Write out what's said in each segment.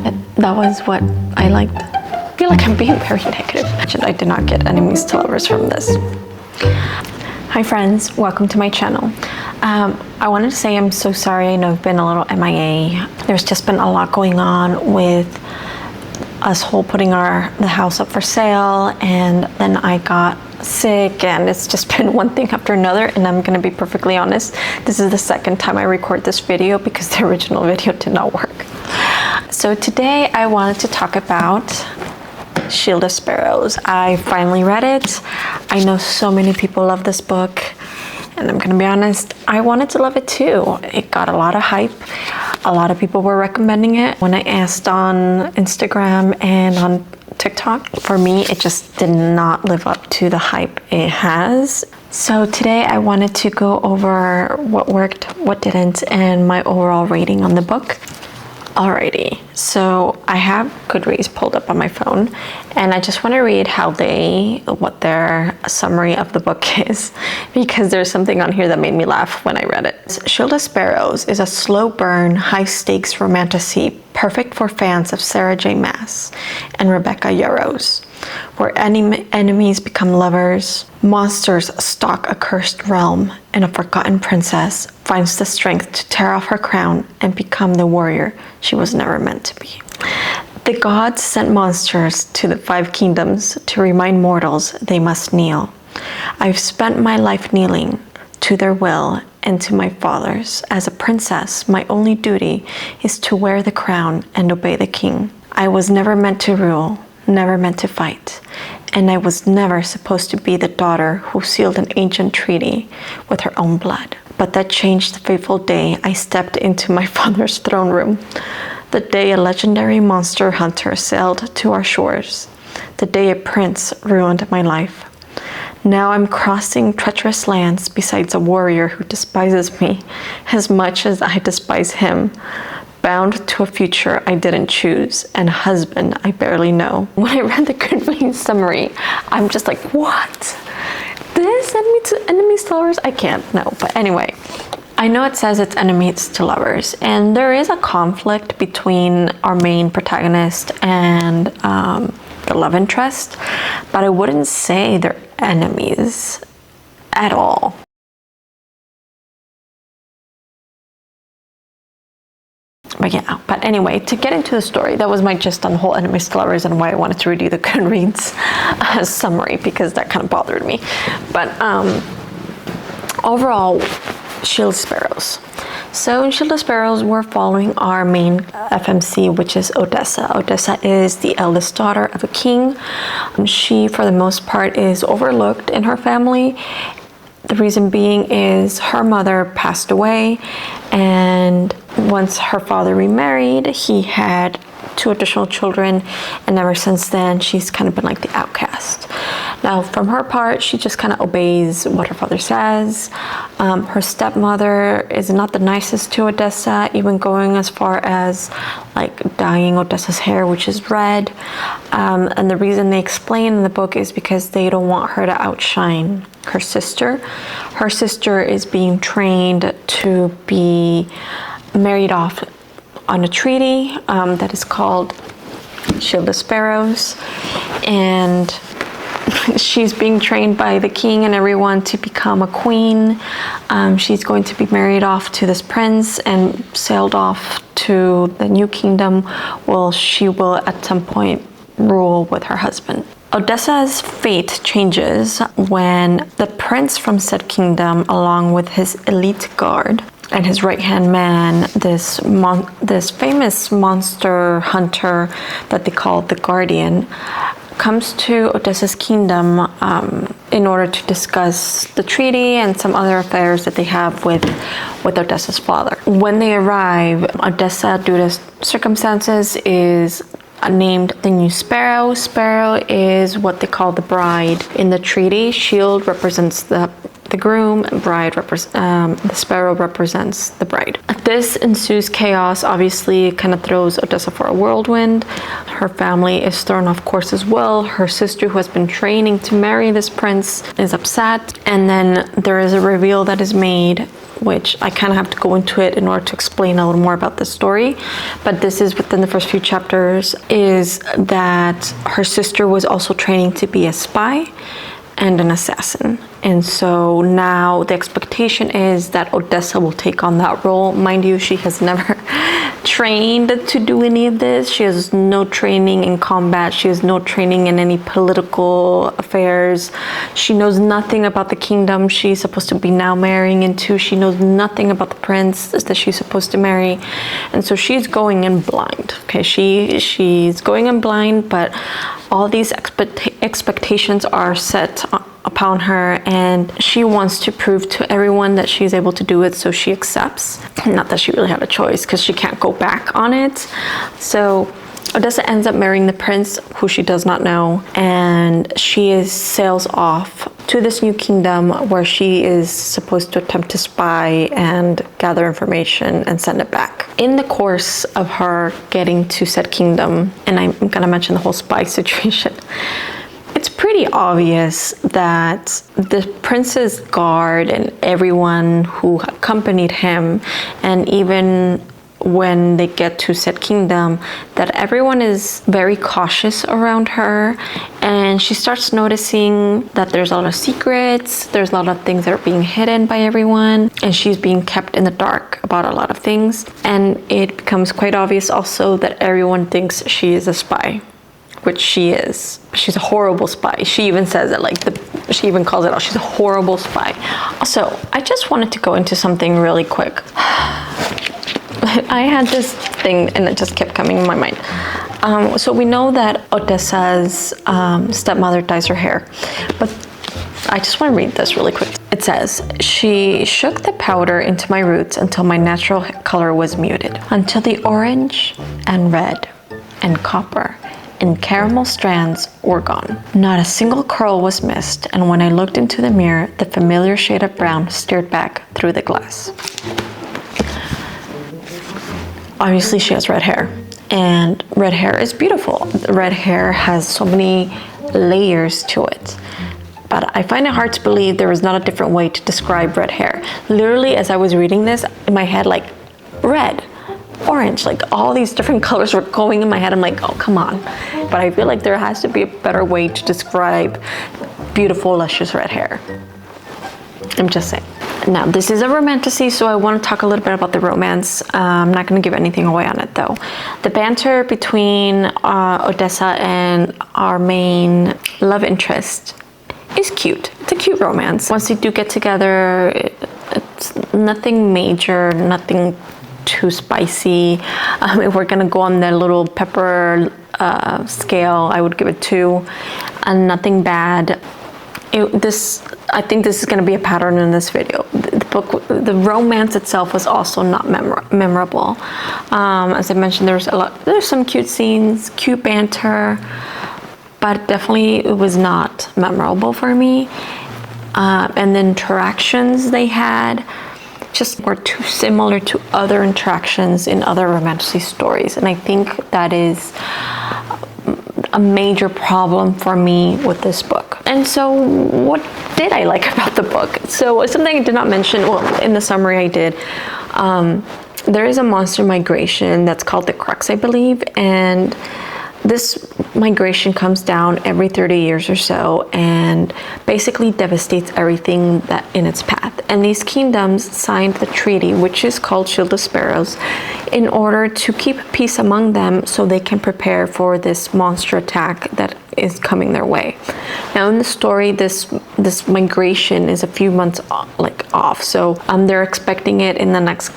That was what I liked. I feel like I'm being very negative. I did not get enemies to lovers from this. Hi friends, welcome to my channel. I wanted to say I'm so sorry. I know I've been a little MIA. There's just been a lot going on with us putting the house up for sale, and then I got sick, and it's just been one thing after another. And I'm gonna be perfectly honest, this is the second time I record this video because the original video did not work. So today I wanted to talk about Shield of Sparrows. I finally read it. I know so many people love this book, and I'm gonna be honest, I wanted to love it too. It got a lot of hype. A lot of people were recommending it. When I asked on Instagram and on TikTok, for me, it just did not live up to the hype it has. So today I wanted to go over what worked, what didn't, and my overall rating on the book. Alrighty, so I have Goodreads pulled up on my phone, and I just want to read what their summary of the book is, because there's something on here that made me laugh when I read it. Shield of Sparrows is a slow burn, high stakes romantasy perfect for fans of Sarah J. Maas and Rebecca Yarros, where enemies become lovers, monsters stalk a cursed realm, and a forgotten princess finds the strength to tear off her crown and become the warrior she was never meant to be. The gods sent monsters to the 5 kingdoms to remind mortals they must kneel. I've spent my life kneeling to their will and to my father's. As a princess, my only duty is to wear the crown and obey the king. I was never meant to rule, never meant to fight, and I was never supposed to be the daughter who sealed an ancient treaty with her own blood. But that changed the fateful day I stepped into my father's throne room. The day a legendary monster hunter sailed to our shores. The day a prince ruined my life. Now I'm crossing treacherous lands beside a warrior who despises me as much as I despise him. Bound to a future I didn't choose, and a husband I barely know. When I read the Goodreads summary, I'm just like, what? This enemies to lovers? I can't, no. But anyway, I know it says it's enemies to lovers, and there is a conflict between our main protagonist and the love interest, but I wouldn't say they're enemies at all. But anyway, to get into the story, that was my gist on the whole enemies to lovers and why I wanted to redo the Goodreads summary, because that kind of bothered me. But overall, Shield of Sparrows. So in Shield of Sparrows, we're following our main FMC, which is Odessa. Odessa is the eldest daughter of a king. She, for the most part, is overlooked in her family. The reason being is her mother passed away, and once her father remarried, he had 2 additional children, and ever since then she's kind of been like the outcast. Now from her part, she just kind of obeys what her father says. Her stepmother is not the nicest to Odessa, even going as far as like dyeing Odessa's hair, which is red. And the reason they explain in the book is because they don't want her to outshine her sister. Her sister is being trained to be married off on a treaty that is called Shield of Sparrows, and she's being trained by the king and everyone to become a queen. She's going to be married off to this prince and sailed off to the new kingdom. Well, she will at some point rule with her husband. Odessa's fate changes when the prince from said kingdom, along with his elite guard and his right-hand man, this famous monster hunter that they call the Guardian, comes to Odessa's kingdom in order to discuss the treaty and some other affairs that they have with Odessa's father. When they arrive, Odessa, due to circumstances, is named the new Sparrow. Sparrow is what they call the bride in the treaty. Shield represents the groom, and the Sparrow represents the bride. This ensues chaos. Obviously, it kind of throws Odessa for a whirlwind. Her family is thrown off course as well. Her sister, who has been training to marry this prince, is upset. And then there is a reveal that is made which I kind of have to go into it in order to explain a little more about the story. But this is within the first few chapters, is that her sister was also training to be a spy and an assassin. And so now the expectation is that Odessa will take on that role. Mind you, she has never trained to do any of this. She has no training in combat. She has no training in any political affairs. She knows nothing about the kingdom she's supposed to be now marrying into. She knows nothing about the prince that she's supposed to marry. And so she's going in blind. Okay, she's going in blind, but all these expectations are set upon her, and she wants to prove to everyone that she's able to do it, so she accepts. Not that she really had a choice, because she can't go back on it. So Odessa ends up marrying the prince, who she does not know, and she sails off to this new kingdom where she is supposed to attempt to spy and gather information and send it back. In the course of her getting to said kingdom, and I'm gonna mention the whole spy situation, it's pretty obvious that the prince's guard and everyone who accompanied him, and even when they get to said kingdom, that everyone is very cautious around her, and she starts noticing that there's a lot of secrets, there's a lot of things that are being hidden by everyone, and she's being kept in the dark about a lot of things. And it becomes quite obvious also that everyone thinks she is a spy, which she is. She's a horrible spy. She even says it, she even calls it out. She's a horrible spy. Also, I just wanted to go into something really quick. I had this thing and it just kept coming in my mind. So we know that Odessa's stepmother dyes her hair, but I just want to read this really quick. It says, "She shook the powder into my roots until my natural color was muted, until the orange and red and copper and caramel strands were gone. Not a single curl was missed, and when I looked into the mirror, the familiar shade of brown stared back through the glass." Obviously, she has red hair, and red hair is beautiful. Red hair has so many layers to it. But I find it hard to believe there is not a different way to describe red hair. Literally, as I was reading this, in my head, like red, orange, like all these different colors were going in my head. I'm like, oh, come on. But I feel like there has to be a better way to describe beautiful, luscious red hair. I'm just saying. Now, this is a romantasy, so I want to talk a little bit about the romance. I'm not going to give anything away on it, though. The banter between Odessa and our main love interest is cute. It's a cute romance. Once they do get together, it's nothing major, nothing too spicy. If we're going to go on the little pepper scale, I would give it 2, and nothing bad. I think this is going to be a pattern in this video. The romance itself was also not memorable. As I mentioned, there's some cute scenes, cute banter, but definitely it was not memorable for me. And the interactions they had just were too similar to other interactions in other romantasy stories, and I think that is a major problem for me with this book. And so what did I like about the book? So something I did not mention, well, in the summary I did, there is a monster migration that's called the Crux, I believe, and this migration comes down every 30 years or so and basically devastates everything that in its path. And these kingdoms signed the treaty, which is called Shield of Sparrows, in order to keep peace among them so they can prepare for this monster attack that is coming their way. Now in the story, this migration is a few months off, so they're expecting it in the next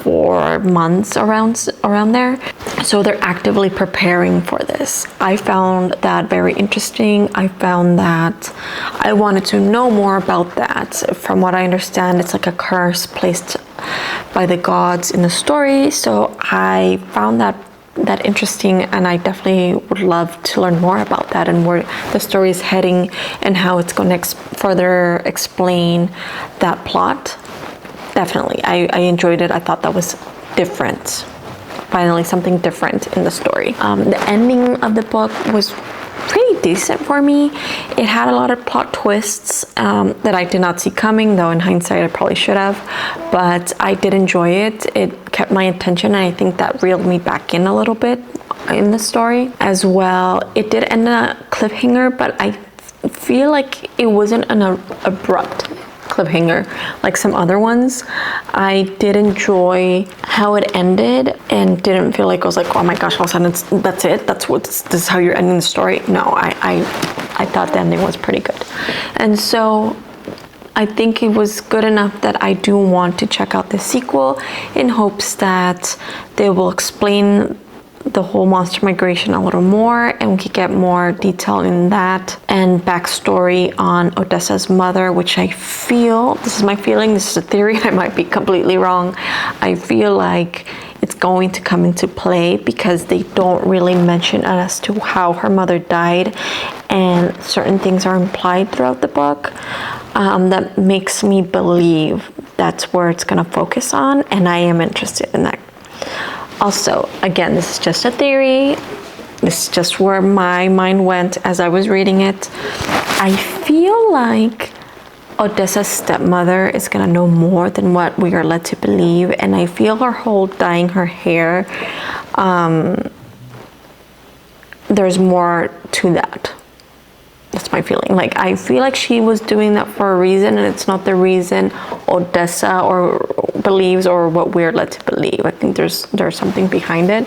4 months around there. So they're actively preparing for this. I found that very interesting. I found that I wanted to know more about that. From what I understand, it's like a curse placed by the gods in the story. So I found that interesting, and I definitely would love to learn more about that and where the story is heading and how it's going to further explain that plot. Definitely, I enjoyed it. I thought that was different. Finally, something different in the story. The ending of the book was pretty decent for me. It had a lot of plot twists that I did not see coming, though in hindsight I probably should have, but I did enjoy it. It kept my attention, and I think that reeled me back in a little bit in the story as well. It did end a cliffhanger, but I feel like it wasn't an abrupt cliffhanger like some other ones. I did enjoy how it ended and didn't feel like I was like, oh my gosh, all of a sudden that's it, this is how you're ending the story. No, I thought the ending was pretty good, and so I think it was good enough that I do want to check out the sequel in hopes that they will explain the whole monster migration a little more, and we could get more detail in that and backstory on Odessa's mother, which I feel, this is my feeling, this is a theory, I might be completely wrong, I feel like it's going to come into play because they don't really mention as to how her mother died, and certain things are implied throughout the book that makes me believe that's where it's going to focus on, and I am interested in that. Also, again, this is just a theory. This is just where my mind went as I was reading it. I feel like Odessa's stepmother is gonna know more than what we are led to believe, and I feel her whole dyeing her hair, there's more to that. That's my feeling. Like, I feel like she was doing that for a reason, and it's not the reason Odessa or believes or what we're led to believe. I think there's something behind it,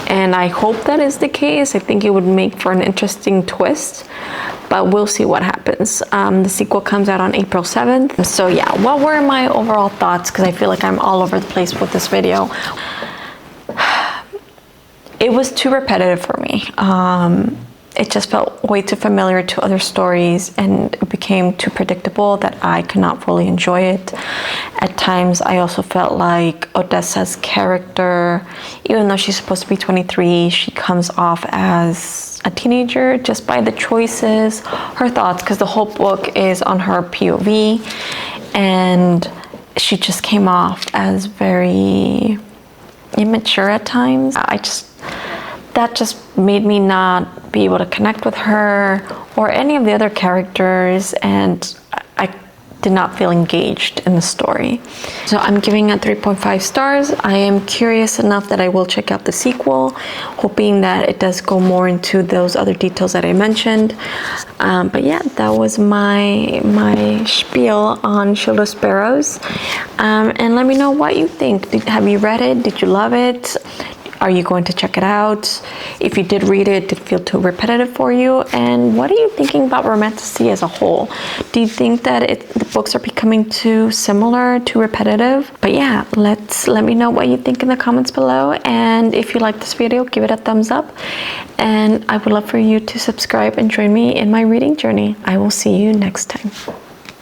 and I hope that is the case. I think it would make for an interesting twist, but we'll see what happens. The sequel comes out on April 7th. So yeah, what were my overall thoughts? Because I feel like I'm all over the place with this video. It was too repetitive for me. It just felt way too familiar to other stories, and it became too predictable that I could not fully enjoy it. At times, I also felt like Odessa's character, even though she's supposed to be 23, she comes off as a teenager just by the choices, her thoughts, because the whole book is on her POV, and she just came off as very immature at times. That just made me not be able to connect with her or any of the other characters, and I did not feel engaged in the story. So I'm giving it 3.5 stars. I am curious enough that I will check out the sequel, hoping that it does go more into those other details that I mentioned. But yeah, that was my spiel on Shield of Sparrows. And let me know what you think. Have you read it? Did you love it? Are you going to check it out? If you did read it, did it feel too repetitive for you? And what are you thinking about romantasy as a whole? Do you think that the books are becoming too similar, too repetitive? But yeah, let me know what you think in the comments below. And if you like this video, give it a thumbs up. And I would love for you to subscribe and join me in my reading journey. I will see you next time.